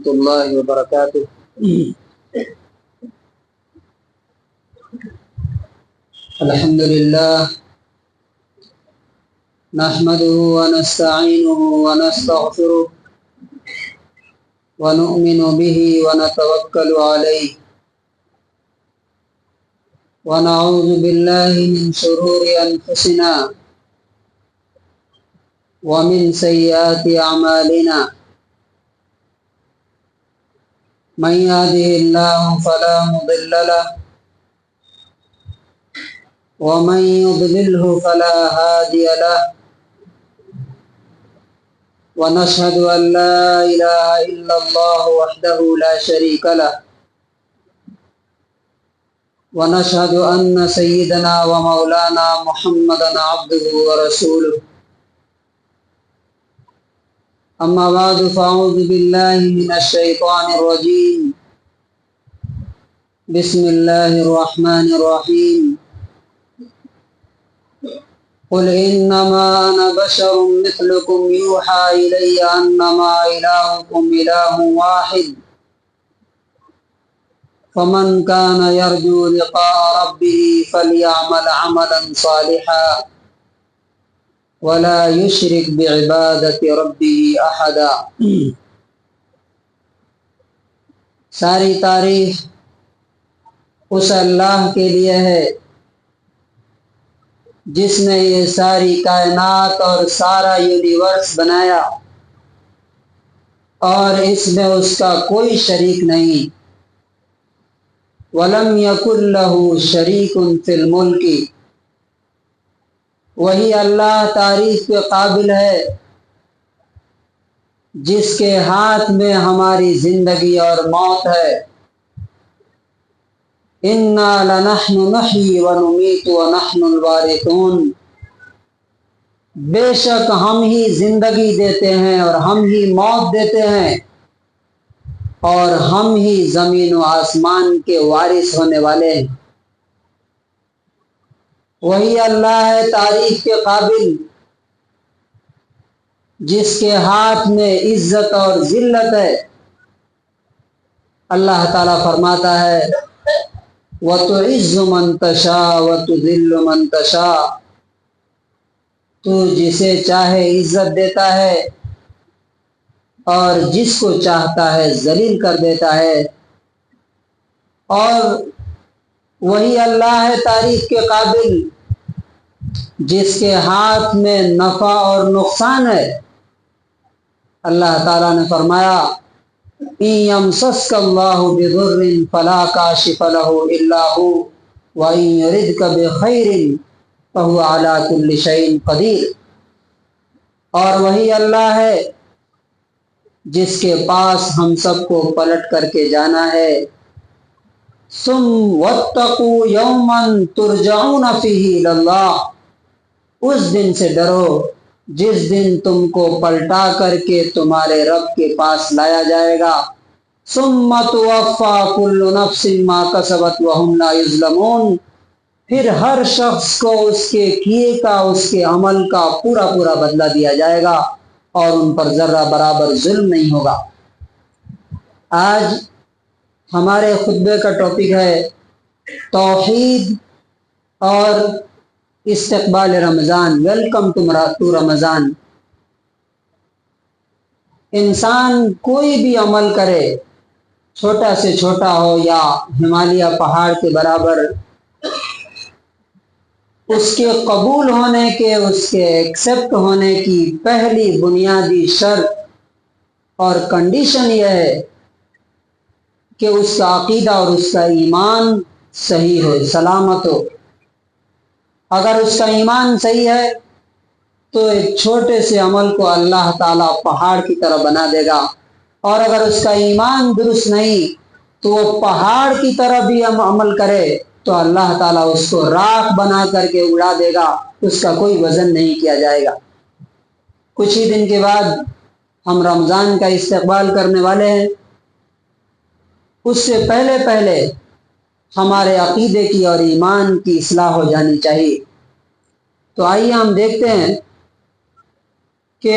ورحمۃ اللہ وبرکاتہ۔ الحمد للہ نحمده ونستعینه ونستغفره ونؤمن به ونتوکل علیہ ونعوذ باللہ من شرور انفسنا ومن سیئات اعمالنا من يهده الله فلا مضل له ومن يضلله فلا هادي له ونشهد أن لا إله إلا الله وحده لا شريك له ونشهد أن سيدنا ومولانا محمدا عبده ورسوله أما بعد فأعوذ بالله من الشيطان الرجيم بسم الله الرحمن الرحيم قل إنما أنا بشر مثلكم يوحى إلي أنما إلهكم إله واحد فمن كان يرجو لقاء ربه فليعمل عملا صالحا ولا يشرك بعبادة ربه أحدا۔ ساری تعریف اس اللہ کے لیے ہے جس نے یہ ساری کائنات اور سارا یونیورس بنایا اور اس میں اس کا کوئی شریک نہیں۔ وَلَمْ يَكُنْ لَهُ شَرِيكٌ فِي الْمُلْكِ، وہی اللہ تعریف کے قابل ہے جس کے ہاتھ میں ہماری زندگی اور موت ہے۔ اِنَّا لَنَحْنُ نُحْيِي وَنُمِيتُ وَنَحْنُ الْوَارِثُونَ، بے شک ہم ہی زندگی دیتے ہیں اور ہم ہی موت دیتے ہیں اور ہم ہی زمین و آسمان کے وارث ہونے والے ہیں۔ وہی اللہ ہے تعریف کے قابل جس کے ہاتھ میں عزت اور ذلت ہے۔ اللہ تعالیٰ فرماتا ہے وَتُعِزُّ مَن تَشَاءُ وَتُذِلُّ مَن تَشَاءُ، تو جسے چاہے عزت دیتا ہے اور جس کو چاہتا ہے ذلیل کر دیتا ہے۔ اور وہی اللہ ہے تعریف کے قابل جس کے ہاتھ میں نفع اور نقصان ہے۔ اللہ تعالیٰ نے فرمایا إِن يَمْسَسْكَ اللَّهُ بِضُرٍّ فَلَا كَاشِفَ لَهُ إِلَّا هُوَ وَإِن يُرِدْكَ بِخَيْرٍ فَهُوَ عَلَى كُلِّ شَيْءٍ قَدِيرٌ، اور وہی اللہ ہے جس کے پاس ہم سب کو پلٹ کر کے جانا ہے۔ ثُمَّ وَاتَّقُوا يَوْمًا تُرْجَعُونَ فِيهِ إِلَى اللَّهِ، اس دن سے ڈرو جس دن تم کو پلٹا کر کے تمہارے رب کے پاس لایا جائے گا۔ ثُمَّ تُوَفَّى كُلُّ نَفْسٍ مَا كَسَبَتْ وَهُمْ لَا يُظْلَمُونَ، پھر ہر شخص کو اس کے کیے کا، اس کے عمل کا پورا پورا بدلہ دیا جائے گا اور ان پر ذرہ برابر ظلم نہیں ہوگا۔ آج ہمارے خطبے کا ٹاپک ہے توحید اور استقبال رمضان، ویلکم ٹو رمضان۔ انسان کوئی بھی عمل کرے، چھوٹا سے چھوٹا ہو یا ہمالیہ پہاڑ کے برابر، اس کے قبول ہونے کے، اس کے ایکسیپٹ ہونے کی پہلی بنیادی شرط اور کنڈیشن یہ ہے کہ اس کا عقیدہ اور اس کا ایمان صحیح ہو، سلامت ہو۔ اگر اس کا ایمان صحیح ہے تو ایک چھوٹے سے عمل کو اللہ تعالیٰ پہاڑ کی طرح بنا دے گا، اور اگر اس کا ایمان درست نہیں تو وہ پہاڑ کی طرح بھی عمل کرے تو اللہ تعالیٰ اس کو راکھ بنا کر کے اڑا دے گا، اس کا کوئی وزن نہیں کیا جائے گا۔ کچھ ہی دن کے بعد ہم رمضان کا استقبال کرنے والے ہیں۔ اس سے پہلے پہلے ہمارے عقیدے کی اور ایمان کی اصلاح ہو جانی چاہیے۔ تو آئیے ہم دیکھتے ہیں کہ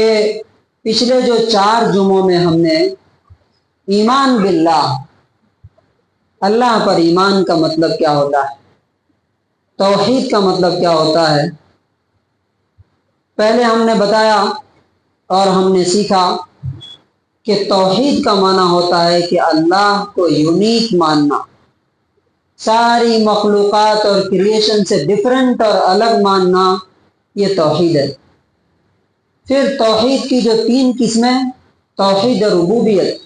پچھلے جو 4 جمعوں میں ہم نے ایمان باللہ، اللہ پر ایمان کا مطلب کیا ہوتا ہے، توحید کا مطلب کیا ہوتا ہے؟ پہلے ہم نے بتایا اور ہم نے سیکھا کہ توحید کا معنی ہوتا ہے کہ اللہ کو یونیک ماننا، ساری مخلوقات اور کریشن سے ڈفرنٹ اور الگ ماننا، یہ توحید ہے۔ پھر توحید کی جو 3 قسمیں، توحید ربوبیت۔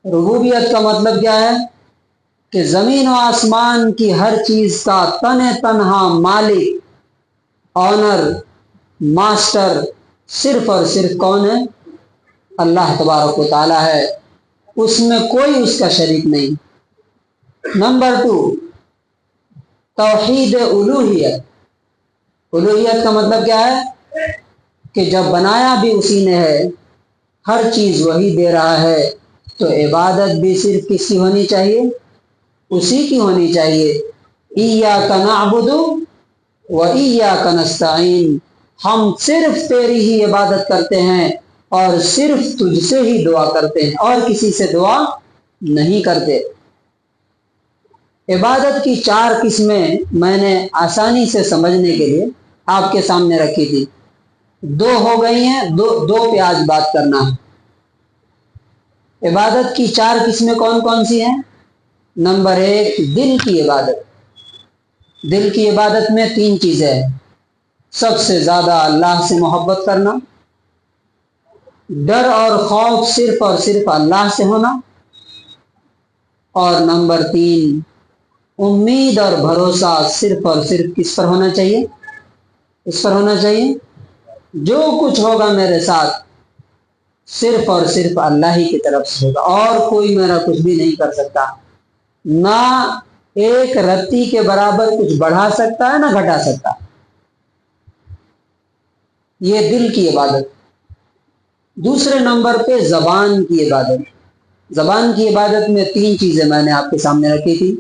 ربوبیت کا مطلب کیا ہے کہ زمین و آسمان کی ہر چیز کا تنہا مالک، آنر، ماسٹر صرف اور صرف کون ہے؟ اللہ تبارک و تعالی ہے، اس میں کوئی اس کا شریک نہیں۔ نمبر 2، توحید الوہیت۔ الوہیت کا مطلب کیا ہے کہ جب بنایا بھی اسی نے ہے، ہر چیز وہی دے رہا ہے، تو عبادت بھی صرف کس کی ہونی چاہیے؟ اسی کی ہونی چاہیے۔ ایاک نعبد و ایاک نستعین، ہم صرف تیری ہی عبادت کرتے ہیں اور صرف تجھ سے ہی دعا کرتے ہیں، اور کسی سے دعا نہیں کرتے۔ عبادت کی 4 قسمیں میں نے آسانی سے سمجھنے کے لیے آپ کے سامنے رکھی تھی، 2 ہو گئی ہیں، دو پہ آج بات کرنا ہے۔ عبادت کی 4 قسمیں کون کون سی ہیں؟ نمبر 1، دل کی عبادت۔ دل کی عبادت میں 3 چیزیں ہیں، سب سے زیادہ اللہ سے محبت کرنا، ڈر اور خوف صرف اور صرف اللہ سے ہونا، اور نمبر 3، امید اور بھروسہ صرف اور صرف کس پر ہونا چاہیے؟ اس پر ہونا چاہیے جو کچھ ہوگا میرے ساتھ صرف اور صرف اللہ ہی کی طرف سے ہوگا، اور کوئی میرا کچھ بھی نہیں کر سکتا، نہ ایک رتی کے برابر کچھ بڑھا سکتا ہے نہ گھٹا سکتا۔ یہ دل کی عبادت۔ دوسرے نمبر پہ زبان کی عبادت۔ زبان کی عبادت میں 3 چیزیں میں نے آپ کے سامنے رکھی تھی۔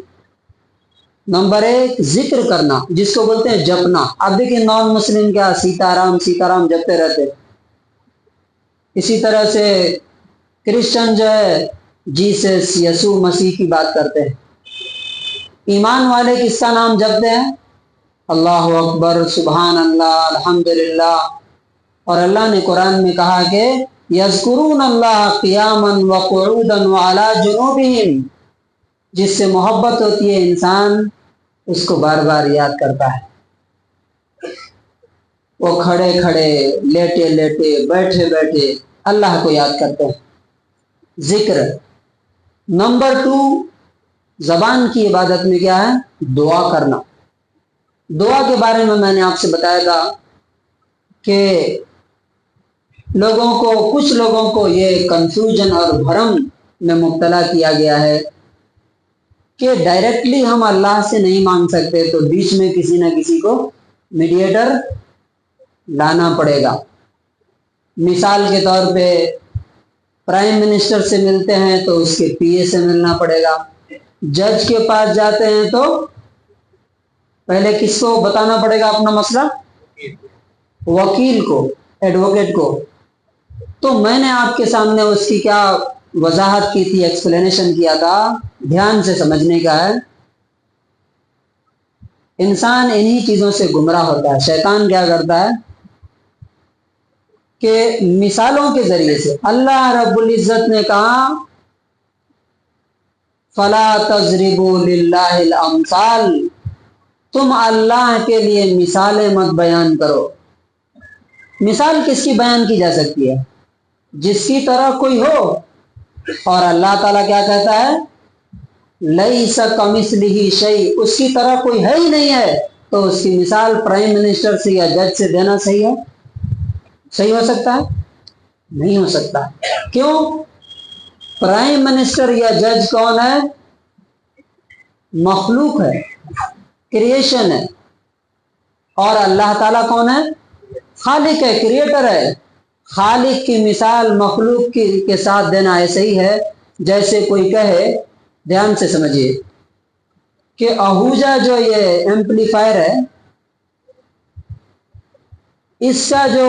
نمبر 1، ذکر کرنا، جس کو بولتے ہیں جپنا۔ اب دیکھیں نان مسلم کیا سیتا رام جپتے رہتے، اسی طرح سے کرسچن جو ہے جیسس یسوع مسیح کی بات کرتے ہیں۔ ایمان والے کس کا نام جپتے ہیں؟ اللہ اکبر، سبحان اللہ، الحمدللہ۔ اور اللہ نے قرآن میں کہا کہ یذکرون اللہ قیاما وقعودا وعلی جنوبہم، جس سے محبت ہوتی ہے انسان اس کو بار بار یاد کرتا ہے، وہ کھڑے کھڑے، لیٹے لیٹے، بیٹھے بیٹھے اللہ کو یاد کرتے ہیں، ذکر۔ نمبر 2، زبان کی عبادت میں کیا ہے؟ دعا کرنا۔ دعا کے بارے میں نے آپ سے بتایا تھا کہ کچھ لوگوں کو یہ کنفیوژن اور بھرم میں مبتلا کیا گیا ہے کہ ڈائریکٹلی ہم اللہ سے نہیں مانگ سکتے، تو بیچ میں کسی نہ کسی کو میڈیٹر لانا پڑے گا۔ مثال کے طور پہ پرائم منسٹر سے ملتے ہیں تو اس کے پی اے سے ملنا پڑے گا، جج کے پاس جاتے ہیں تو پہلے کس کو بتانا پڑے گا اپنا مسئلہ؟ وکیل کو، ایڈوکیٹ کو۔ تو میں نے آپ کے سامنے اس کی کیا وضاحت کی تھی، ایکسپلینیشن کیا تھا، دھیان سے سمجھنے کا ہے۔ انسان انہی چیزوں سے گمراہ ہوتا ہے۔ شیطان کیا کرتا ہے کہ مثالوں کے ذریعے سے، اللہ رب العزت نے کہا فَلَا تَضْرِبُوا لِلَّهِ الْأَمْثَالِ، تم اللہ کے لیے مثالیں مت بیان کرو۔ مثال کس کی بیان کی جا سکتی ہے؟ جس کی طرح کوئی ہو، اور اللہ تعالیٰ کیا کہتا ہے؟ لَيْسَ كَمِثْلِهِ شَيْءٌ، اس کی طرح کوئی ہے ہی نہیں ہے، تو اس کی مثال پرائم منسٹر سے یا جج سے دینا صحیح ہے؟ صحیح ہو سکتا ہے؟ نہیں ہو سکتا۔ کیوں؟ پرائم منسٹر یا جج کون ہے؟ مخلوق ہے، کریشن ہے، اور اللہ تعالیٰ کون ہے؟ خالق ہے، کریٹر ہے۔ خالق کی مثال مخلوق کے ساتھ دینا ایسے ہی ہے جیسے کوئی کہے، دھیان سے سمجھیے، کہ اہوجا جو یہ ایمپلیفائر ہے، اس کا جو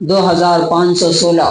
2516,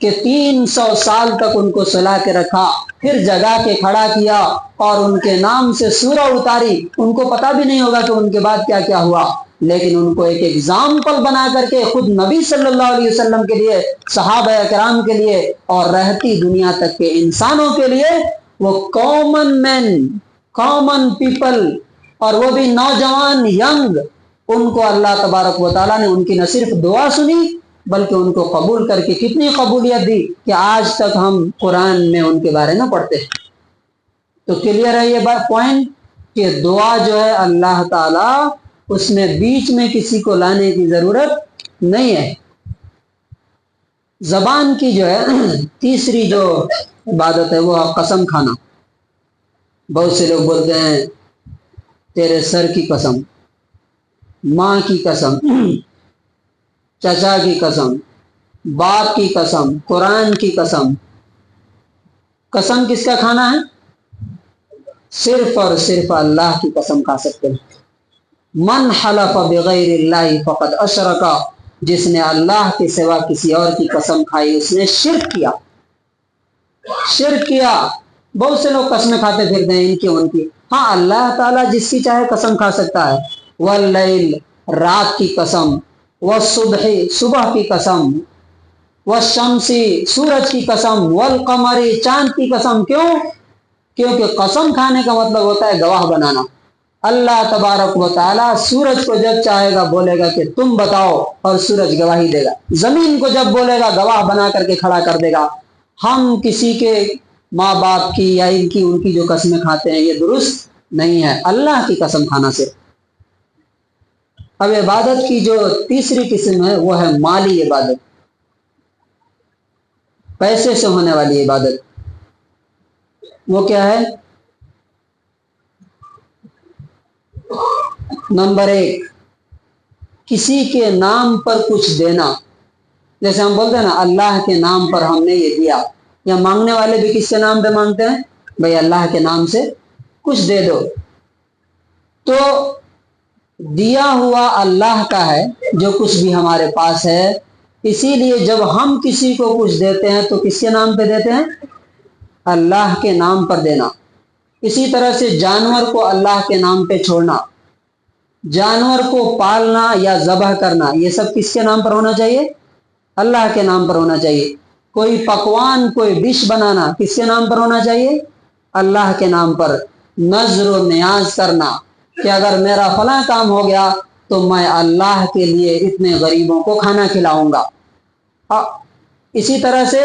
کہ 300 سال تک ان کو سلا کے رکھا، پھر جگا کے کھڑا کیا اور ان کے نام سے سورہ اتاری. ان کو پتا بھی نہیں ہوگا کہ ان کے بعد کیا کیا ہوا، لیکن ان کو ایک ایگزامپل بنا کر کے خود نبی صلی اللہ علیہ وسلم کے لیے، صحابہ کرام کے لیے اور رہتی دنیا تک کے انسانوں کے لیے وہ کامن مین، کامن پیپل، اور وہ بھی نوجوان، ینگ، ان کو اللہ تبارک و تعالیٰ نے ان کی نہ صرف دعا سنی بلکہ ان کو قبول کر کے کتنی قبولیت دی کہ آج تک ہم قرآن میں ان کے بارے میں پڑھتے ہیں. تو کلیئر ہے یہ بات پوائنٹ کہ دعا جو ہے اللہ تعالیٰ اس میں بیچ میں کسی کو لانے کی ضرورت نہیں ہے. زبان کی جو ہے تیسری جو عبادت ہے وہ قسم کھانا. بہت سے لوگ بولتے ہیں تیرے سر کی قسم، ماں کی قسم، چچا کی قسم، باپ کی قسم، قرآن کی قسم. قسم کس کا کھانا ہے؟ صرف اور صرف اللہ کی قسم کھا سکتے ہیں. من حلف بغیر اللہ فقد اشرک، جس نے اللہ کے سوا کسی اور کی قسم کھائی اس نے شرک کیا. شرک کیا. بہت سے لوگ قسمیں کھاتے پھرتے ہیں ان کی ان کی. ہاں اللہ تعالیٰ جس کی چاہے قسم کھا سکتا ہے. واللیل، رات کی قسم، والصبح، صبح کی قسم، والشمس، سورج کی قسم، والقمر، چاند کی قسم. کیوں؟ کیونکہ قسم کھانے کا مطلب ہوتا ہے گواہ بنانا. اللہ تبارک و تعالیٰ سورج کو جب چاہے گا بولے گا کہ تم بتاؤ اور سورج گواہی دے گا. زمین کو جب بولے گا گواہ بنا کر کے کھڑا کر دے گا. ہم کسی کے ماں باپ کی یا ان کی جو قسمیں کھاتے ہیں یہ درست نہیں ہے. اللہ کی قسم کھانا سے. اب عبادت کی جو تیسری قسم ہے وہ ہے مالی عبادت، پیسے سے ہونے والی عبادت. وہ کیا ہے؟ نمبر 1، کسی کے نام پر کچھ دینا. جیسے ہم بولتے ہیں نا اللہ کے نام پر ہم نے یہ دیا، یا مانگنے والے بھی کس کے نام پہ مانگتے ہیں؟ بھائی اللہ کے نام سے کچھ دے دو. تو دیا ہوا اللہ کا ہے جو کچھ بھی ہمارے پاس ہے. اسی لیے جب ہم کسی کو کچھ دیتے ہیں تو کس کے نام پہ دیتے ہیں؟ اللہ کے نام پر دینا. اسی طرح سے جانور کو اللہ کے نام پہ چھوڑنا، جانور کو پالنا یا ذبح کرنا، یہ سب کس کے نام پر ہونا چاہیے؟ اللہ کے نام پر ہونا چاہیے. کوئی پکوان، کوئی ڈش بنانا کس کے نام پر ہونا چاہیے؟ اللہ کے نام پر. نذر و نیاز کرنا کہ اگر میرا فلاں کام ہو گیا تو میں اللہ کے لیے اتنے غریبوں کو کھانا کھلاؤں گا. اسی طرح سے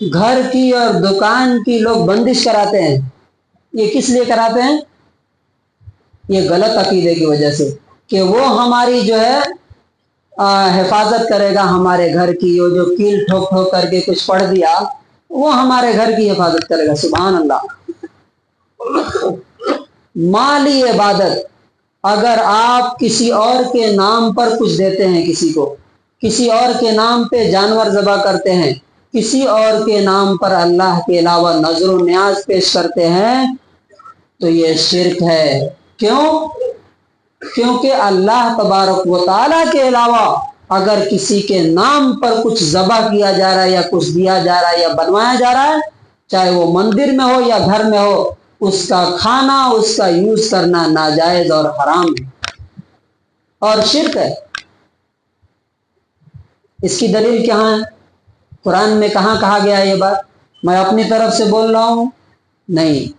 گھر کی اور دکان کی لوگ بندش کراتے ہیں. یہ کس لیے کراتے ہیں؟ یہ غلط عقیدے کی وجہ سے کہ وہ ہماری جو ہے حفاظت کرے گا ہمارے گھر کی. وہ جو کیل ٹھوک ٹھوک کر کے کچھ پڑھ دیا وہ ہمارے گھر کی حفاظت کرے گا. سبحان اللہ. مالی عبادت، اگر آپ کسی اور کے نام پر کچھ دیتے ہیں کسی کو، کسی اور کے نام پہ جانور ذبح کرتے ہیں، کسی اور کے نام پر اللہ کے علاوہ نذر و نیاز پیش کرتے ہیں تو یہ شرک ہے. کیوں؟ کیونکہ اللہ تبارک و تعالیٰ کے علاوہ اگر کسی کے نام پر کچھ ذبح کیا جا رہا ہے یا کچھ دیا جا رہا ہے یا بنوایا جا رہا ہے، چاہے وہ مندر میں ہو یا گھر میں ہو، اس کا کھانا، اس کا یوز کرنا ناجائز اور حرام ہے اور شرک ہے. اس کی دلیل کہاں ہے؟ قرآن میں کہاں کہا گیا ہے یہ بات؟ میں اپنی طرف سے بول رہا ہوں؟ نہیں.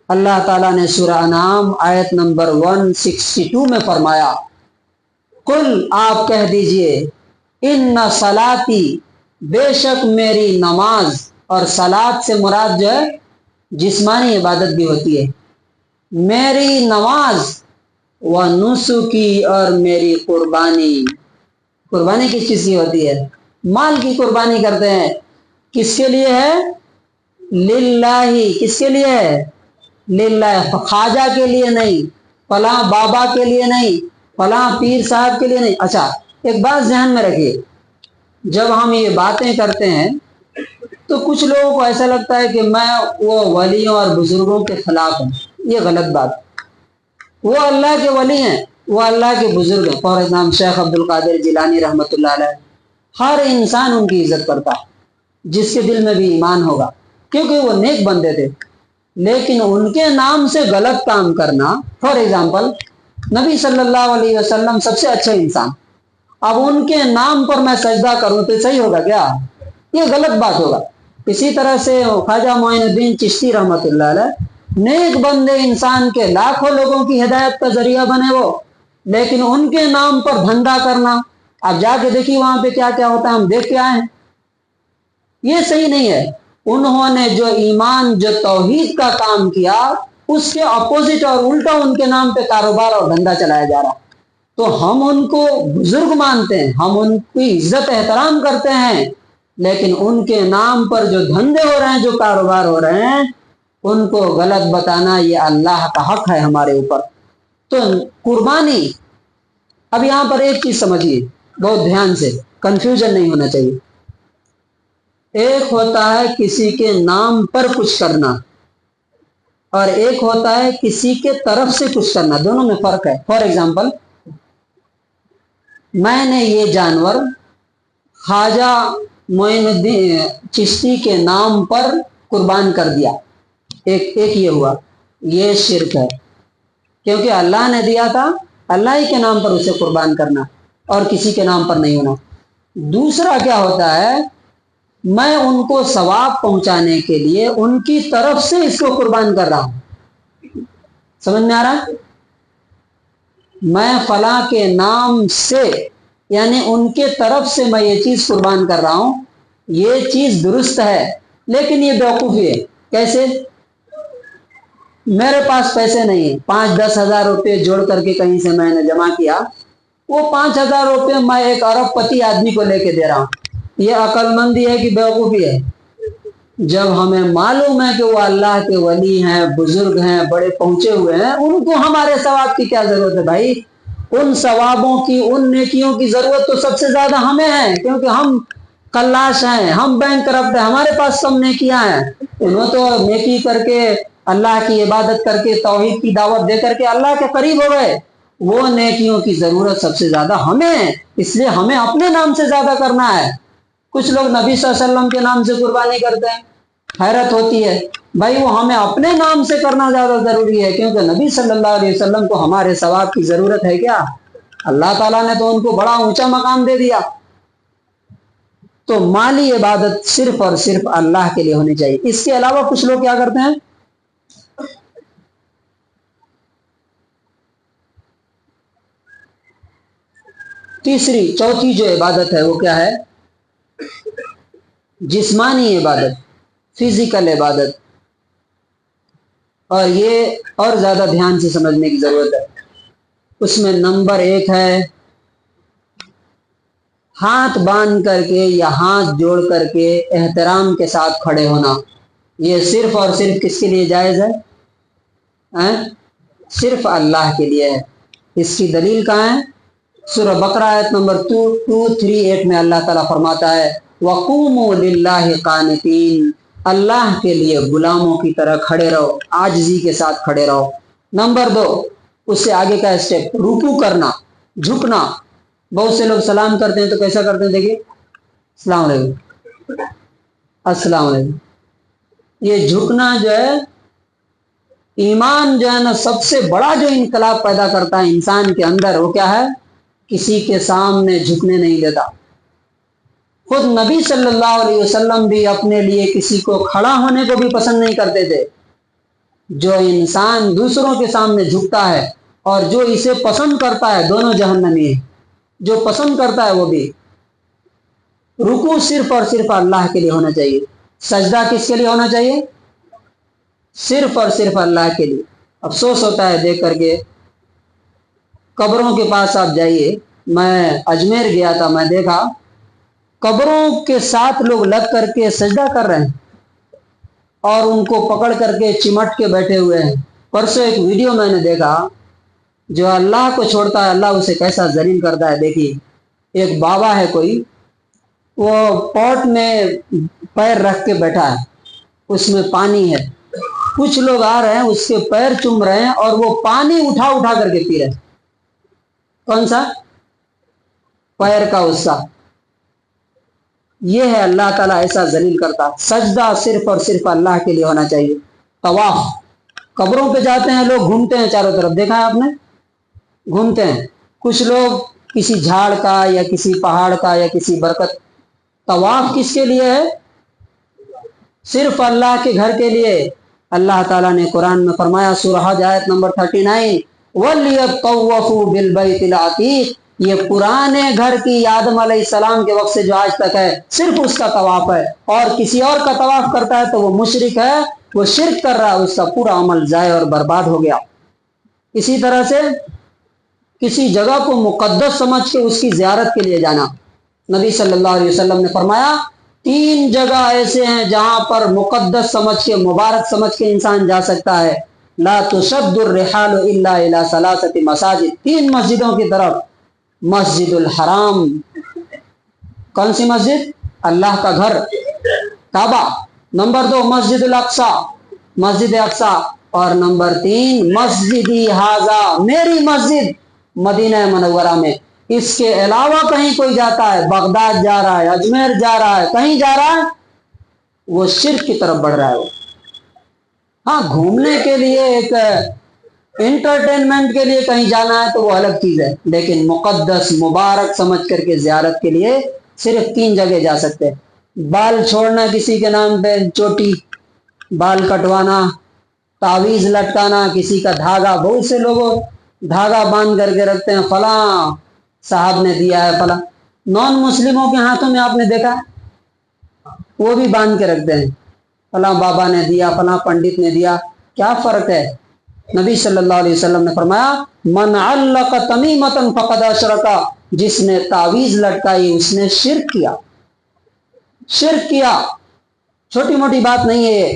اللہ تعالیٰ نے سورہ انعام آیت نمبر 162 میں فرمایا، قل، آپ کہہ دیجئے، ان صلاتی، بے شک میری نماز. اور صلات سے مراد جو ہے جسمانی عبادت بھی ہوتی ہے. میری نماز، و نسکی، اور میری قربانی. قربانی کس چیز کی ہوتی ہے؟ مال کی قربانی کرتے ہیں. کس کے لیے ہے؟ للہ. کس کے لیے ہے؟ للہ. خواجہ کے لیے نہیں، فلاں بابا کے لیے نہیں، فلاں پیر صاحب کے لیے نہیں. اچھا ایک بات ذہن میں رکھیے، جب ہم یہ باتیں کرتے ہیں تو کچھ لوگوں کو ایسا لگتا ہے کہ میں وہ ولیوں اور بزرگوں کے خلاف ہوں. یہ غلط بات. وہ اللہ کے ولی ہیں، وہ اللہ کے بزرگ ہیں. فار ایگزامپل شیخ عبد القادر جیلانی رحمۃ اللہ علیہ، ہر انسان ان کی عزت کرتا ہے. جس کے دل میں بھی ایمان ہوگا، کیونکہ وہ نیک بندے تھے۔ لیکن ان کے نام سے غلط کام کرنا، فار ایگزامپل نبی صلی اللہ علیہ وسلم سب سے اچھے انسان، اب ان کے نام پر میں سجدہ کروں تو صحیح ہوگا کیا؟ یہ غلط بات ہوگا۔ اسی طرح سے خواجہ معین الدین چشتی رحمۃ اللہ علیہ، نیک بندے انسان کے، لاکھوں لوگوں کی ہدایت کا ذریعہ بنے وہ، لیکن ان کے نام پر دھندا کرنا، اب جا کے دیکھیے وہاں پہ کیا کیا ہوتا ہے، ہم دیکھ کے آئے ہیں، یہ صحیح نہیں ہے۔ انہوں نے جو ایمان، جو توحید کا کام کیا، اس کے اپوزٹ اور الٹا ان کے نام پہ کاروبار اور دھندا چلایا جا رہا۔ تو ہم ان کو بزرگ مانتے ہیں، ہم ان کی عزت احترام کرتے ہیں، لیکن ان کے نام پر جو دھندے ہو رہے ہیں، جو کاروبار ہو رہے ہیں، ان کو غلط بتانا یہ اللہ کا حق ہے ہمارے اوپر۔ تو قربانی، اب یہاں پر ایک چیز سمجھیے بہت دھیان سے، کنفیوژن نہیں ہونا چاہیے۔ ایک ہوتا ہے کسی کے نام پر کچھ کرنا، اور ایک ہوتا ہے کسی کے طرف سے کچھ کرنا، دونوں میں فرق ہے۔ فار ایگزامپل، میں نے یہ جانور خواجہ معین الدین چشتی کے نام پر قربان کر دیا، ایک یہ ہوا، یہ شرک ہے، کیونکہ اللہ نے دیا تھا، اللہ ہی کے نام پر اسے قربان کرنا، اور کسی کے نام پر نہیں ہونا۔ دوسرا کیا ہوتا ہے، میں ان کو ثواب پہنچانے کے لیے ان کی طرف سے اس کو قربان کر رہا ہوں، سمجھ میں آ رہا ہے؟ میں فلاں کے نام سے، یعنی ان کے طرف سے میں یہ چیز قربان کر رہا ہوں، یہ چیز درست ہے، لیکن یہ بیوقوفی ہے۔ کیسے؟ میرے پاس پیسے نہیں ہیں، 5-10 ہزار روپے جوڑ کر کے کہیں سے میں نے جمع کیا، وہ 5 ہزار روپے میں ایک ارب پتی آدمی کو لے کے دے رہا ہوں، یہ عقل مندی ہے کہ بیوقوفی ہے؟ جب ہمیں معلوم ہے کہ وہ اللہ کے ولی ہیں، بزرگ ہیں، بڑے پہنچے ہوئے ہیں، ان کو ہمارے ثواب کی کیا ضرورت ہے بھائی؟ ان ثوابوں کی، ان نیکیوں کی ضرورت تو سب سے زیادہ ہمیں ہے، کیونکہ ہم خلاش ہیں، ہم بینک کرپٹ ہیں، ہمارے پاس کم نیکیاں ہیں۔ انہوں تو نیکی کر کے، اللہ کی عبادت کر کے، توحید کی دعوت دے کر کے اللہ کے قریب ہو گئے، وہ نیکیوں کی ضرورت سب سے زیادہ ہمیں ہے، اس لیے ہمیں اپنے نام سے زیادہ کرنا ہے۔ کچھ لوگ نبی صلی اللہ علیہ وسلم کے نام سے قربانی کرتے ہیں، حیرت ہوتی ہے بھائی، وہ ہمیں اپنے نام سے کرنا زیادہ ضروری ہے، کیونکہ نبی صلی اللہ علیہ وسلم کو ہمارے ثواب کی ضرورت ہے کیا؟ اللہ تعالیٰ نے تو ان کو بڑا اونچا مقام دے دیا۔ تو مالی عبادت صرف اور صرف اللہ کے لیے ہونی چاہیے۔ اس کے علاوہ کچھ لوگ کیا کرتے ہیں، چوتھی جو عبادت ہے وہ کیا ہے؟ جسمانی عبادت، فزیکل عبادت، اور یہ اور زیادہ دھیان سے سمجھنے کی ضرورت ہے۔ اس میں نمبر 1 ہے ہاتھ باندھ کر کے یا ہاتھ جوڑ کر کے احترام کے ساتھ کھڑے ہونا۔ یہ صرف اور صرف کس کے لیے جائز ہے؟ صرف اللہ کے لیے ہے۔ اس کی دلیل کہاں ہے؟ سورہ بقرہ آیت نمبر 238 میں اللہ تعالیٰ فرماتا ہے وَقُومُوا لِلَّهِ قَانِتِينَ، اللہ کے لیے غلاموں کی طرح کھڑے رہو، عاجزی کے ساتھ کھڑے رہو۔ نمبر 2، اس سے آگے کا اسٹیپ، رکوع کرنا، جھکنا۔ بہت سے لوگ سلام کرتے ہیں تو کیسا کرتے ہیں، دیکھیے، السلام علیکم، السلام علیکم۔ یہ جھکنا جو ہے، ایمان جو ہے نا، سب سے بڑا جو انقلاب پیدا کرتا ہے انسان کے اندر، وہ کیا ہے؟ کسی کے سامنے جھکنے نہیں دیتا۔ خود نبی صلی اللہ علیہ وسلم بھی اپنے لیے کسی کو کھڑا ہونے کو بھی پسند نہیں کرتے تھے۔ جو انسان دوسروں کے سامنے جھکتا ہے اور جو اسے پسند کرتا ہے، دونوں جہنمی ہیں۔ جو پسند کرتا ہے وہ بھی۔ رکوع صرف اور صرف اللہ کے لیے ہونا چاہیے۔ سجدہ کس کے لیے ہونا چاہیے؟ صرف اور صرف اللہ کے لیے۔ افسوس ہوتا ہے دیکھ کر کے، قبروں کے پاس آپ جائیے، میں اجمیر گیا تھا، میں دیکھا قبروں کے ساتھ لوگ لگ کر کے سجدہ کر رہے ہیں، اور ان کو پکڑ کر کے چمٹ کے بیٹھے ہوئے ہیں۔ پرسوں ایک ویڈیو میں نے دیکھا، جو اللہ کو چھوڑتا ہے اللہ اسے کیسا ذلیل کرتا ہے۔ دیکھیے، ایک بابا ہے کوئی، وہ پوٹ میں پیر رکھ کے بیٹھا ہے، اس میں پانی ہے، کچھ لوگ آ رہے ہیں اس کے پیر چوم رہے ہیں، اور وہ پانی اٹھا اٹھا کر کے پی رہے ہیں۔ کون سا؟ پیر کا حصہ۔ یہ ہے اللہ تعالیٰ ایسا ذلیل کرتا. سجدہ صرف اور صرف اللہ کے لیے ہونا چاہیے. طواف، قبروں پہ جاتے ہیں لوگ، گھومتے ہیں چاروں طرف، دیکھا ہے آپ نے؟ گھومتے ہیں. کچھ لوگ کسی جھاڑ کا یا کسی پہاڑ کا یا کسی برکت. طواف کس کے لیے ہے؟ صرف اللہ کے گھر کے لیے. اللہ تعالیٰ نے قرآن میں فرمایا سورہ حج آیت نمبر 39 وَلْيَطَّوَّفُوا بِالْبَيْتِ الْعَتِيقِ. یہ پرانے گھر کی آدم علیہ السلام کے وقت سے جو آج تک ہے صرف اس کا طواف ہے، اور کسی اور کا طواف کرتا ہے تو وہ مشرک ہے، وہ شرک کر رہا ہے، اس کا پورا عمل ضائع اور برباد ہو گیا. اسی طرح سے کسی جگہ کو مقدس سمجھ کے اس کی زیارت کے لیے جانا. نبی صلی اللہ علیہ وسلم نے فرمایا 3 جگہ ایسے ہیں جہاں پر مقدس سمجھ کے، مبارک سمجھ کے انسان جا سکتا ہے. لا تشد الرحال الا الى 3 مساجد. 3 مسجدوں کی طرف. مسجد الحرام، کون سی مسجد؟ اللہ کا گھر کعبہ. نمبر 2 مسجد الاقصی، مسجد اقصی. اور نمبر 3 مسجدی ھذا، میری مسجد مدینہ منورہ میں. اس کے علاوہ کہیں کوئی جاتا ہے، بغداد جا رہا ہے، اجمیر جا رہا ہے، کہیں جا رہا ہے، وہ شرک کی طرف بڑھ رہا ہے. ہاں گھومنے کے لیے، ایک انٹرٹینمنٹ کے لیے کہیں جانا ہے تو وہ الگ چیز ہے، لیکن مقدس مبارک سمجھ کر کے زیارت کے لیے صرف 3 جگہ جا سکتے ہیں. بال چھوڑنا کسی کے نام پہ، چوٹی، بال کٹوانا، تعویذ لٹکانا، کسی کا دھاگا. بہت سے لوگوں دھاگا باندھ کر کے رکھتے ہیں، فلاں صاحب نے دیا ہے، فلاں. نان مسلموں کے ہاتھوں میں آپ نے دیکھا، وہ بھی باندھ کے رکھتے ہیں، فلاں بابا نے دیا، فلاں پنڈت نے دیا. کیا فرق ہے؟ نبی صلی اللہ علیہ وسلم نے فرمایا من علق تمیمۃ فقد اشرک. جس نے تعویذ لٹکائی اس نے شرک کیا. شرک کیا، چھوٹی موٹی بات نہیں ہے یہ.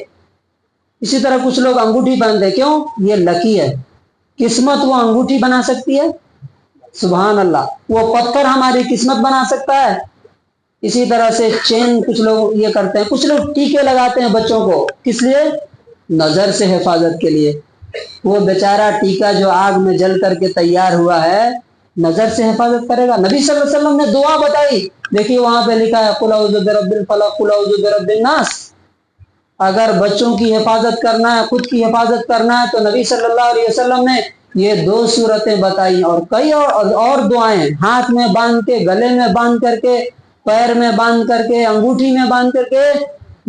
اسی طرح کچھ لوگ انگوٹھی باندھتے، کیوں؟ یہ لکی ہے، قسمت وہ انگوٹھی بنا سکتی ہے. سبحان اللہ. وہ پتھر ہماری قسمت بنا سکتا ہے. اسی طرح سے چین کچھ لوگ یہ کرتے ہیں. کچھ لوگ ٹیکے لگاتے ہیں بچوں کو، کس لیے؟ نظر سے حفاظت کے لیے. وہ بیچارہ ٹیکا جو آگ میں جل کر کے تیار ہوا ہے، نظر سے حفاظت کرے گا؟ نبی صلی اللہ علیہ وسلم نے دعا بتائی، دیکھیے وہاں پہ لکھا ہے قل اعوذ برب الفلق قل اعوذ برب الناس. اگر بچوں کی حفاظت کرنا ہے، خود کی حفاظت کرنا ہے، تو نبی صلی اللہ علیہ وسلم نے یہ 2 صورتیں بتائی، اور کئی اور دعائیں ہاتھ میں باندھ کے، گلے میں باندھ کر کے، پیر میں باندھ کر کے، انگوٹھی میں باندھ کر کے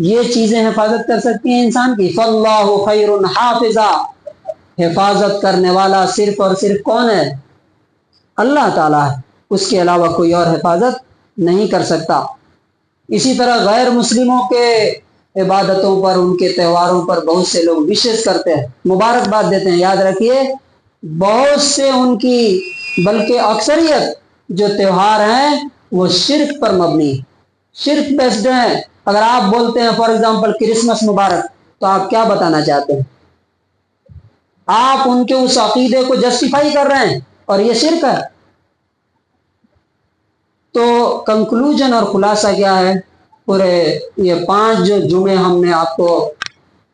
یہ چیزیں حفاظت کر سکتی ہیں انسان کی. فاللہ خیر حافظا. حفاظت کرنے والا صرف اور صرف کون ہے؟ اللہ تعالیٰ ہے. اس کے علاوہ کوئی اور حفاظت نہیں کر سکتا. اسی طرح غیر مسلموں کے عبادتوں پر، ان کے تہواروں پر بہت سے لوگ وشز کرتے ہیں، مبارکباد دیتے ہیں. یاد رکھیے بہت سے ان کی، بلکہ اکثریت جو تہوار ہیں وہ شرک پر مبنی، شرک بیسڈ ہیں. اگر آپ بولتے ہیں فار ایگزامپل کرسمس مبارک، تو آپ کیا بتانا چاہتے ہیں؟ آپ ان کے اس عقیدے کو جسٹیفائی کر رہے ہیں، اور یہ شرک ہے. تو کنکلوژن اور خلاصہ کیا ہے؟ پورے یہ 5 جو جمعے ہم نے آپ کو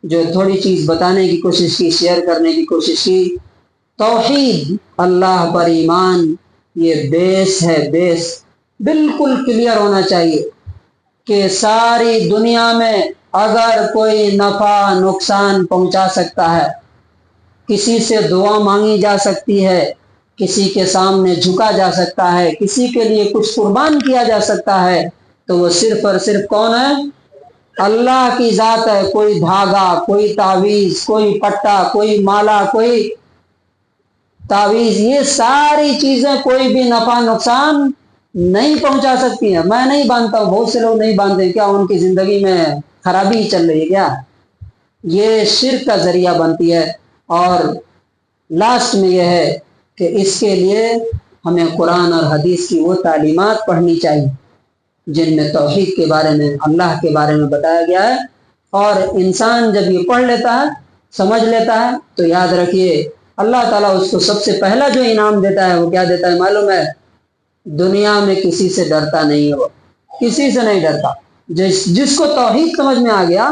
جو تھوڑی چیز بتانے کی کوشش کی، شیئر کرنے کی کوشش کی. توحید، اللہ پر ایمان، یہ بیس ہے. بیس بالکل کلیئر ہونا چاہیے کہ ساری دنیا میں اگر کوئی نفع نقصان پہنچا سکتا ہے، کسی سے دعا مانگی جا سکتی ہے، کسی کے سامنے جھکا جا سکتا ہے، کسی کے لیے کچھ قربان کیا جا سکتا ہے، تو وہ صرف اور صرف کون ہے؟ اللہ کی ذات ہے. کوئی دھاگا، کوئی تعویذ، کوئی پٹا، کوئی مالا، کوئی تعویذ، یہ ساری چیزیں کوئی بھی نفع نقصان نہیں پہنچا سکتی ہیں. میں نہیں باندھتا ہوں، بہت سے لوگ نہیں باندھتے. کیا ان کی زندگی میں خرابی ہی چل رہی ہے کیا؟ یہ شرک کا ذریعہ بنتی ہے. اور لاسٹ میں یہ ہے کہ اس کے لیے ہمیں قرآن اور حدیث کی وہ تعلیمات پڑھنی چاہیے جن میں توحید کے بارے میں، اللہ کے بارے میں بتایا گیا ہے. اور انسان جب یہ پڑھ لیتا ہے، سمجھ لیتا ہے، تو یاد رکھیے اللہ تعالیٰ اس کو سب سے پہلا جو انعام دیتا ہے وہ کیا دیتا ہے معلوم ہے؟ دنیا میں کسی سے ڈرتا نہیں ہے. وہ کسی سے نہیں ڈرتا. جس کو توحید سمجھ میں آ گیا،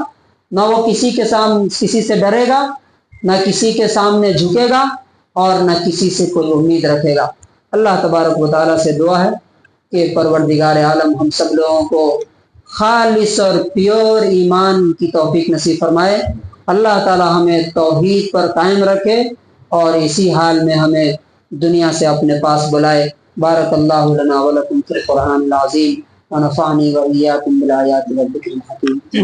نہ وہ کسی سے ڈرے گا، نہ کسی کے سامنے جھکے گا، اور نہ کسی سے کوئی امید رکھے گا. اللہ تبارک و تعالیٰ سے دعا ہے کہ پروردگار عالم ہم سب لوگوں کو خالص اور پیور ایمان کی توفیق نصیب فرمائے۔ اللہ تعالی ہمیں توحید پر قائم رکھے اور اسی حال میں ہمیں دنیا سے اپنے پاس بلائے۔ بارک اللہ لنا ولکم فی القرآن العظیم ونفعنی وإیاکم بالآیات والذکر الحکیم۔